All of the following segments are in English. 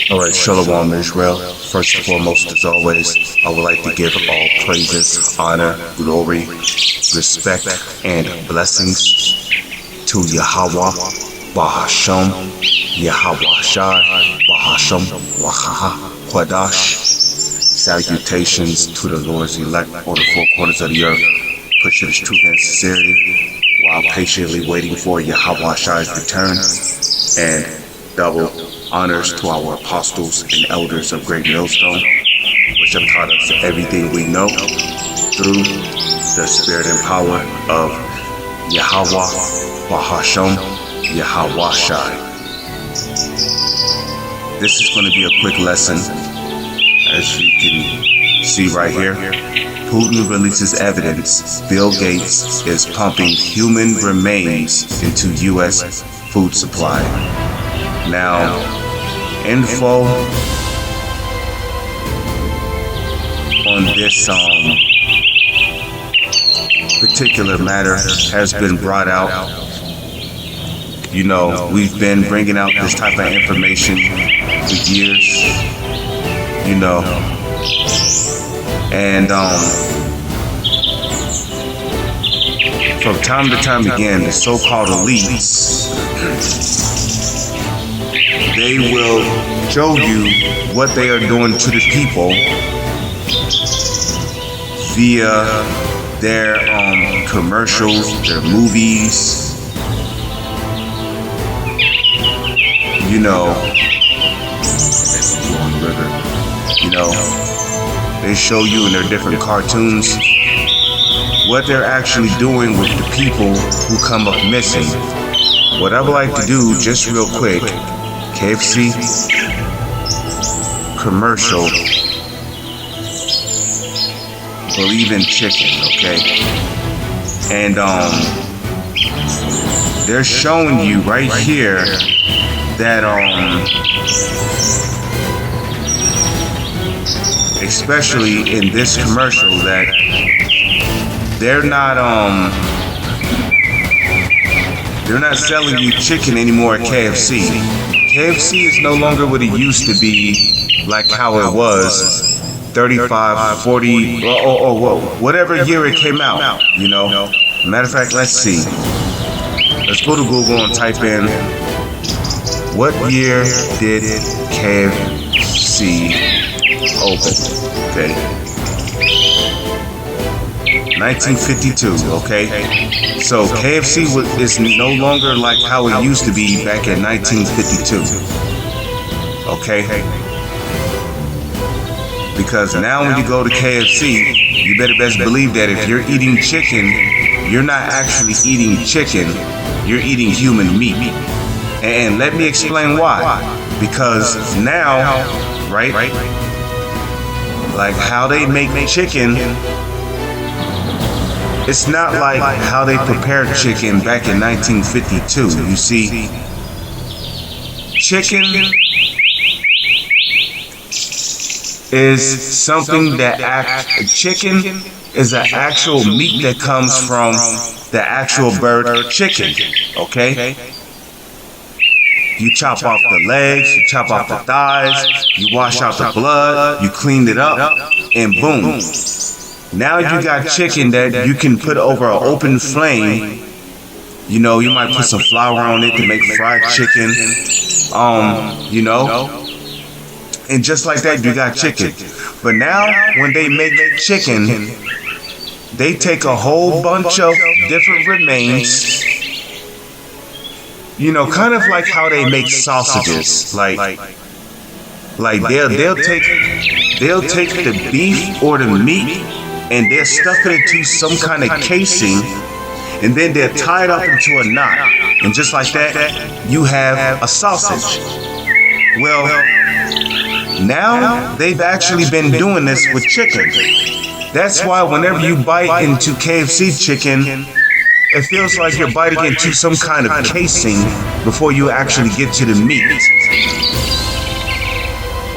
Alright, Shalom Israel. First and foremost, as always, I would like to give all praises, honor, glory, respect, and blessings to Yahweh, Bahasham, Yahweh Shai, Bahasham, Wahaha, Quadash. Salutations to the Lord's elect on the four corners of the earth, pushing his truth and sincerity while patiently waiting for Yahweh Shai's return, and double honors to our apostles and elders of Great Millstone, which have taught us everything we know through the spirit and power of Yahweh, Bahasham, Yahweh Shai. This is going to be a quick lesson. As you can see right here, Putin releases evidence Bill Gates is pumping human remains into U.S. food supply. Now, info on this particular matter has been brought out. You know, we've been bringing out this type of information for years, you know, and from time to time again, the so-called elites, they will show you what they are doing to the people via their commercials, their movies, you know, they show you in their different cartoons what they're actually doing with the people who come up missing. What I would like to do, just real quick, KFC commercial, believe in chicken, okay? And they're showing you right here that especially in this commercial, that they're not selling you chicken anymore at KFC. KFC is no longer what it used to be, like how it was 35, 40, whatever year it came out, you know. Matter of fact, let's see. Let's go to Google and type in, what year did KFC open? Okay. 1952, okay? So KFC is no longer like how it used to be back in 1952, okay? Because now when you go to KFC, you better best believe that if you're eating chicken, you're not actually eating chicken, you're eating human meat. And let me explain why. Because now, right, like how they make chicken, it's not like how they prepared chicken back in 1952. You see, chicken is something that chicken is an actual meat that comes from the actual bird chicken, okay? You chop off the legs, you chop off the thighs, you wash out the blood, you clean it up, and boom. Now you got chicken that you can put over an open flame. You know, you might put some flour on it to make fried chicken. You know. And just like that, you got chicken. But now, when they make chicken, they take a whole bunch of different remains. You know, kind of like how they make sausages. Like they'll take the beef or the meat and they'll stuff it into some kind of casing, and then they'll tie it up into a knot. And just like that, you have a sausage. Well, now they've actually been doing this with chicken. That's why whenever you bite into KFC chicken, it feels like you're biting into some kind of casing before you actually get to the meat.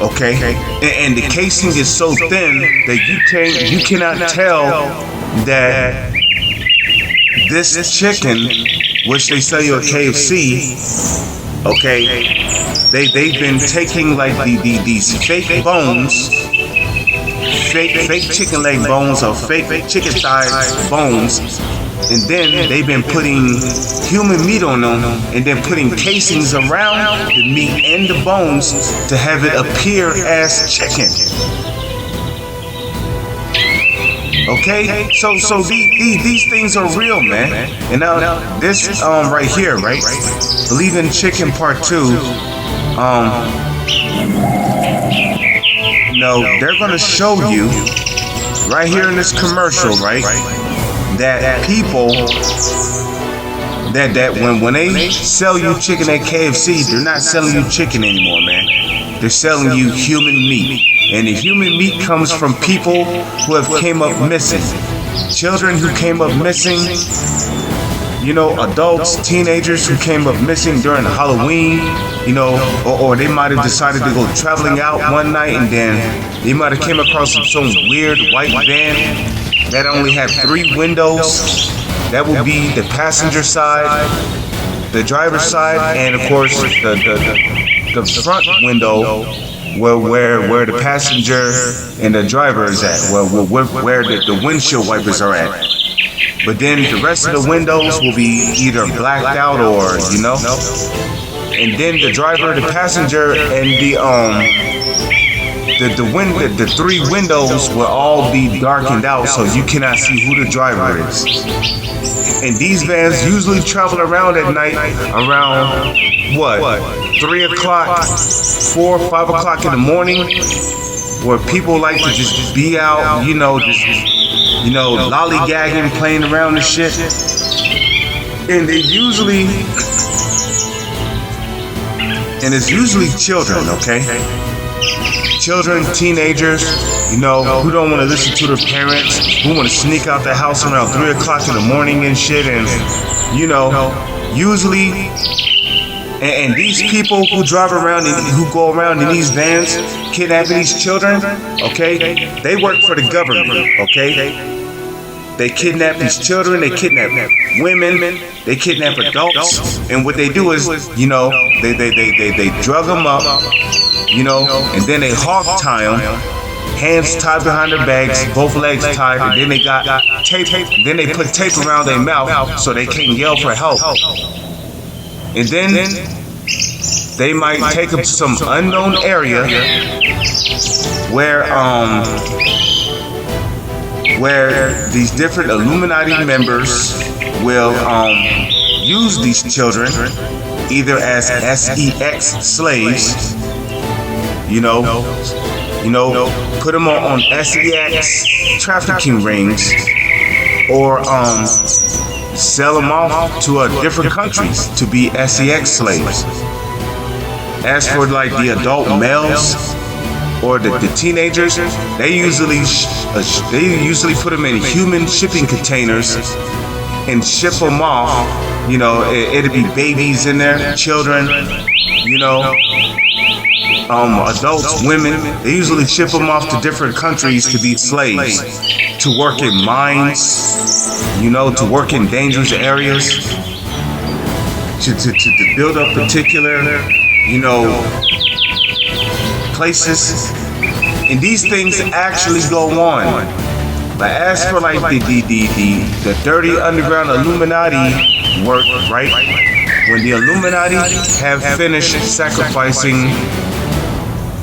Okay? And the casing is so thin that you cannot tell that this chicken, which they sell you at KFC, okay, they've been taking like these fake bones, fake chicken leg bones or fake chicken thigh bones, and then they've been putting human meat on them and then putting casings around the meat and the bones to have it appear as chicken. Okay, so these things are real, man. And now this right here, right? Believe in Chicken Part 2. No, they're gonna show you right here in this commercial, right? That people that when they sell you chicken at KFC, they're not selling you chicken anymore, man. They're selling you human meat. And the human meat comes from people who have came up missing. Children who came up missing, you know, adults, teenagers who came up missing during Halloween, you know, or they might have decided to go traveling out one night and then they might have came across some weird white van that only had 3 windows. That will be the passenger side, the driver's side, and of course the front window where the passenger and the driver is at, where the windshield wipers are at. But then the rest of the windows will be either blacked out or, you know. And then the driver, the passenger, and the 3 windows will all be darkened out so you cannot see who the driver is. And these vans usually travel around at night around 3 o'clock, 4 or 5 o'clock in the morning, where people like to just be out, you know, lollygagging, playing around and shit. And it's usually children, okay? Children, teenagers, you know, who don't want to listen to their parents, who want to sneak out the house around 3 o'clock in the morning and shit, and, you know, usually, and these people who drive around and who go around in these vans kidnapping these children, okay, they work for the government, okay? They kidnap these children, they kidnap women, they kidnap adults, and what they do is, you know, they drug them up, you know, and then they hog tie them, hands tied behind their backs, both legs tied, and then they got tape, then they put tape around their mouth so they can't yell for help. And then they might take them to some unknown area where these different Illuminati members will use these children either as sex slaves, you know, put them on sex trafficking rings, or sell them off to different countries to be sex slaves. As for like the adult males or the teenagers, they usually put them in human shipping containers and ship them off. You know, it'll be babies in there, children, you know, adults, women. They usually ship them off to different countries to be slaves, to work in mines, you know, to work in dangerous areas. to build up particular, places. And these things actually go on. But as for like the dirty underground Illuminati work, right? When the Illuminati have finished sacrificing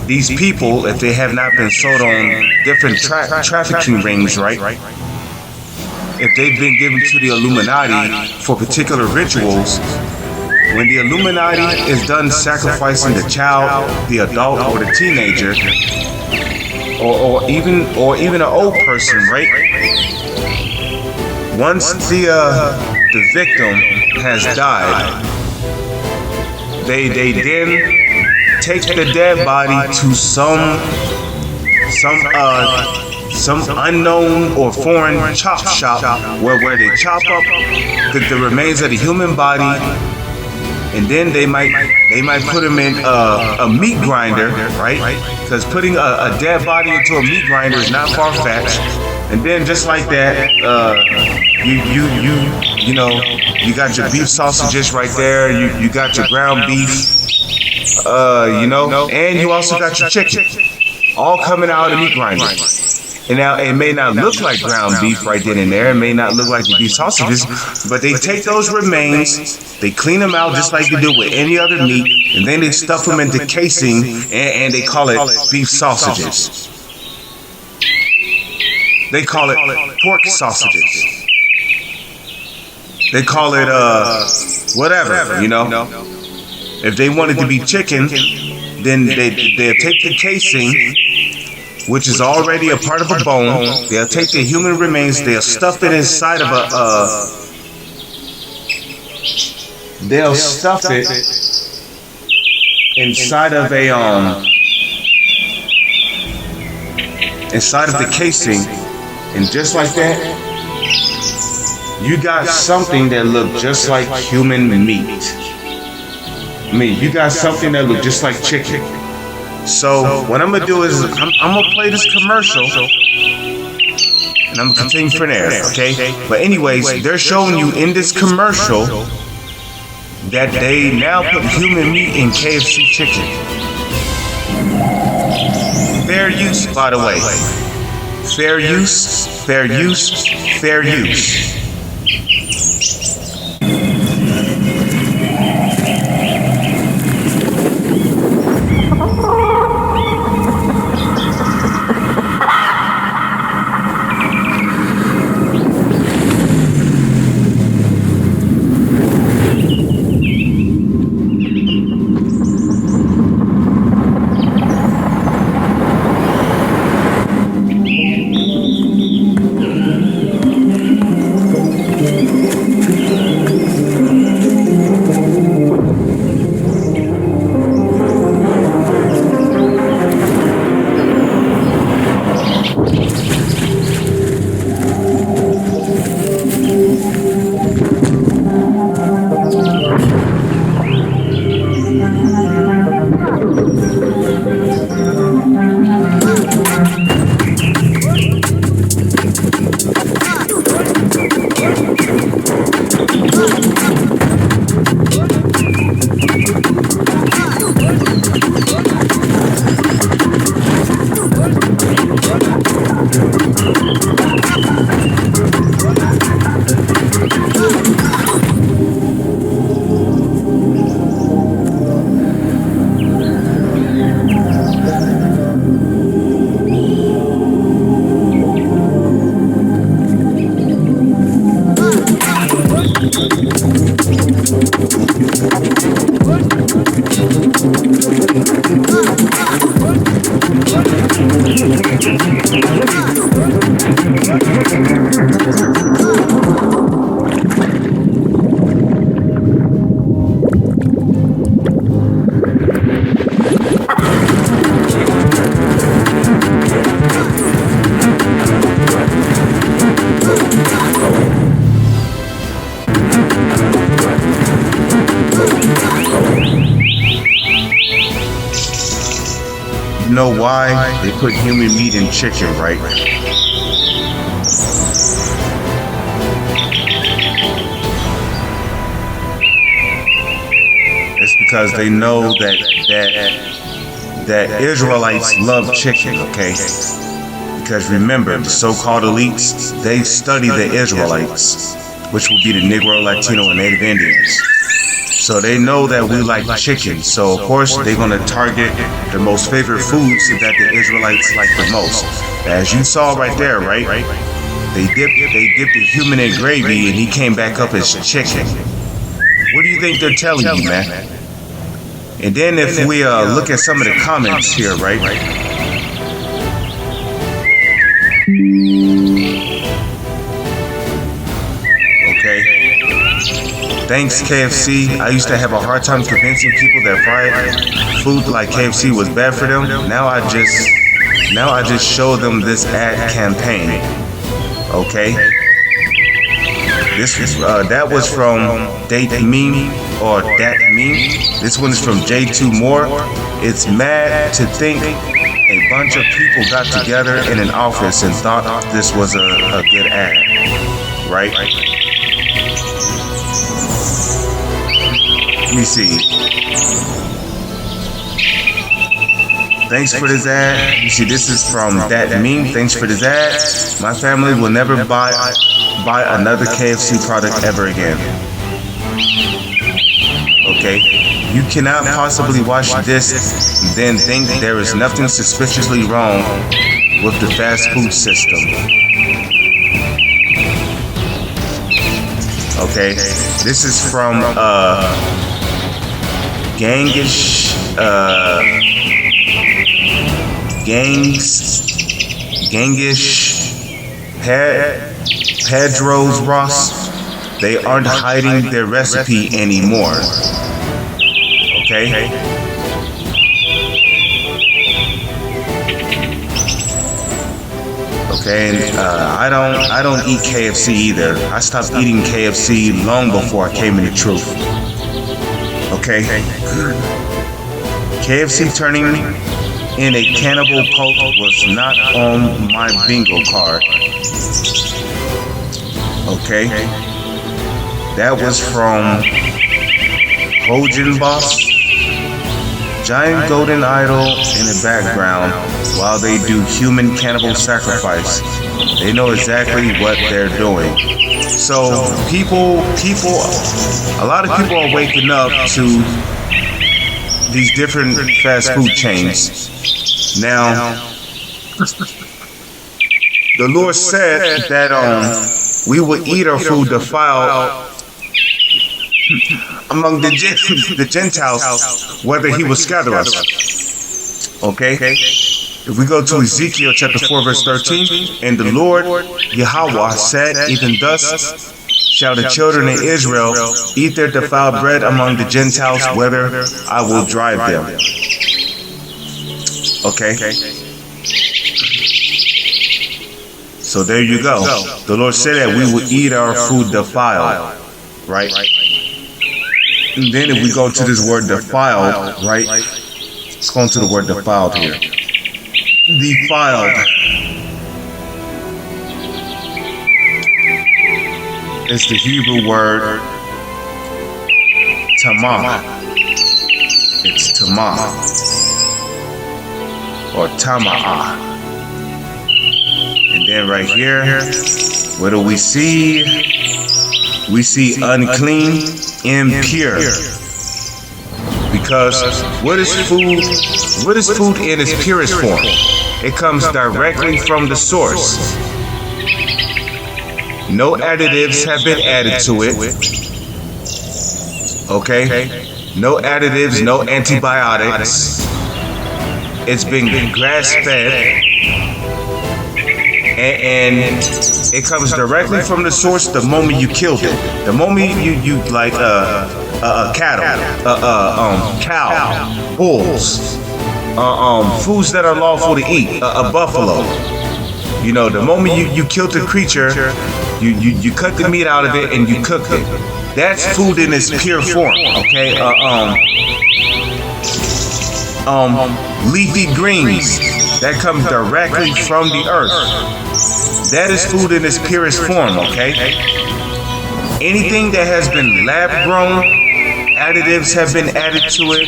these people, if they have not been sold on different trafficking rings, right? If they've been given to the Illuminati for particular rituals, when the Illuminati is done sacrificing the child, the adult, or the teenager, or even an old person, right? Once the victim has died, they then take the dead body to some unknown or foreign chop shop where they chop up the remains of the human body, and then they might put them in a meat grinder, right? Because putting a dead body into a meat grinder is not far-fetched. And then just like that, you got your beef sausages right there. You got your ground beef, and you also got your chicken, all coming out of the meat grinder. And now it may not look like ground beef right then and there. It may not look like the beef sausages, but they take those remains, they clean them out just like you do with any other meat, and then they stuff them into casing, and they call it beef sausages. They call it pork sausages. They call it whatever, If they wanted to be chicken, then they'll take the casing, which is already a part of a bone. They'll take the human remains, they'll stuff it inside of they'll stuff it inside of inside of the casing, and just like that, you got something that looked just like human meat. You got something that looked just like chicken. So what I'm gonna do is I'm gonna play this commercial, and I'm gonna continue from there, okay? But anyways, they're showing you in this commercial that they now put human meat in KFC chicken. Fair use, by the way. Fair use, fair use, fair use. Know why they put human meat in chicken, right? because they know that Israelites love chicken, okay? Because remember, the so-called elites, they study the Israelites, which will be the Negro, Latino, and Native Indians. So they know that we like chicken. So of course they're gonna target the most favorite foods that the Israelites like the most. As you saw right there, right? They dipped the human in gravy and he came back up as chicken. What do you think they're telling you, man? And then if we look at some of the comments here, right? Okay. Thanks, KFC. I used to have a hard time convincing people that fried food like KFC was bad for them. Now I just show them this ad campaign. Okay. That was from Date Meme or Dat Meme. This one's from J2 More. It's mad to think a bunch of people got together in an office and thought this was a good ad, right? Let me see. Thanks for this ad. You see, this is from Dat Meme. Thanks for this ad. My family will never buy another KFC product ever again. Okay? You cannot possibly watch this and then think there is nothing suspiciously wrong with the fast food system. Okay? This is from Gangish Pedro's Ross. They aren't hiding their recipe anymore. Okay? Okay, and I don't eat KFC either. I stopped eating KFC long before I came into truth. Okay? KFC turning in a cannibal cult was not on my bingo card. Okay? That was from Hojan Boss. Giant golden idol in the background while they do human cannibal sacrifice. They know exactly what they're doing. So a lot of people are waking up to these different fast food chains. Now, the Lord said that we will eat our food defiled among the Gentiles, whether he will scatter us. Okay? If we go to Ezekiel chapter 4, verse 13, and the Lord Yahweh said, even thus shall the children of Israel eat their defiled bread among the Gentiles, whether I will drive them. Okay? So there you go. The Lord said that we will eat our food defiled, right? And then if we go to this word defiled, right? Let's go into the word defiled here. Defiled. It's the Hebrew word tamah. It's tamah or tama'ah. And then right here, what do we see? We see unclean, impure. Because what is food? What is food in its purest form? It comes directly from the source. No additives have been added to it. Okay? No additives, no antibiotics. It's been grass-fed. And it comes directly from the source the moment you killed it. The moment you like cattle, cow, bulls, foods that are lawful to eat, a buffalo. You know, the moment you killed the creature, you cut the meat out of it and you cooked it. That's food in its pure form. Okay. Leafy greens that come directly from the earth. That is food in its purest form, okay? Anything that has been lab grown additives have been added to it.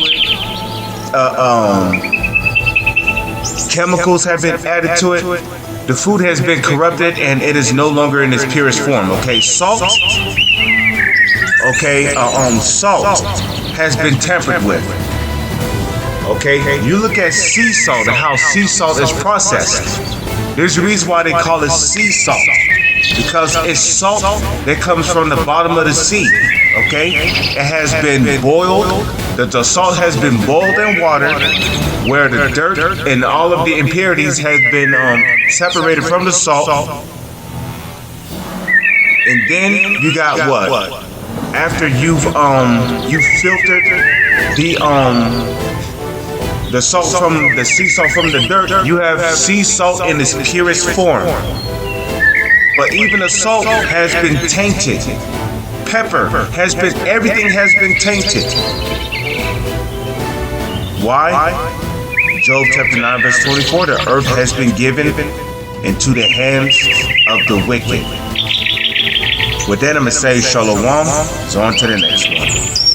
Chemicals have been added to it. The food has been corrupted and it is no longer in its purest form. Okay, salt. Okay, salt has been tampered with. Okay, you look at sea salt and how sea salt is processed. There's a reason why they call it sea salt, because it's salt that comes from the bottom of the sea. Okay, it has been boiled. The salt has been boiled in water, where the dirt and all of the impurities has been separated from the salt. And then you got what? After you've filtered the salt from the sea salt from the dirt, you have sea salt in its purest form. But even the salt has been tainted. Pepper has been, everything has been tainted. Why? Job chapter 9 verse 24, the earth has been given into the hands of the wicked. With that, I'm going to say shalom, so on to the next one.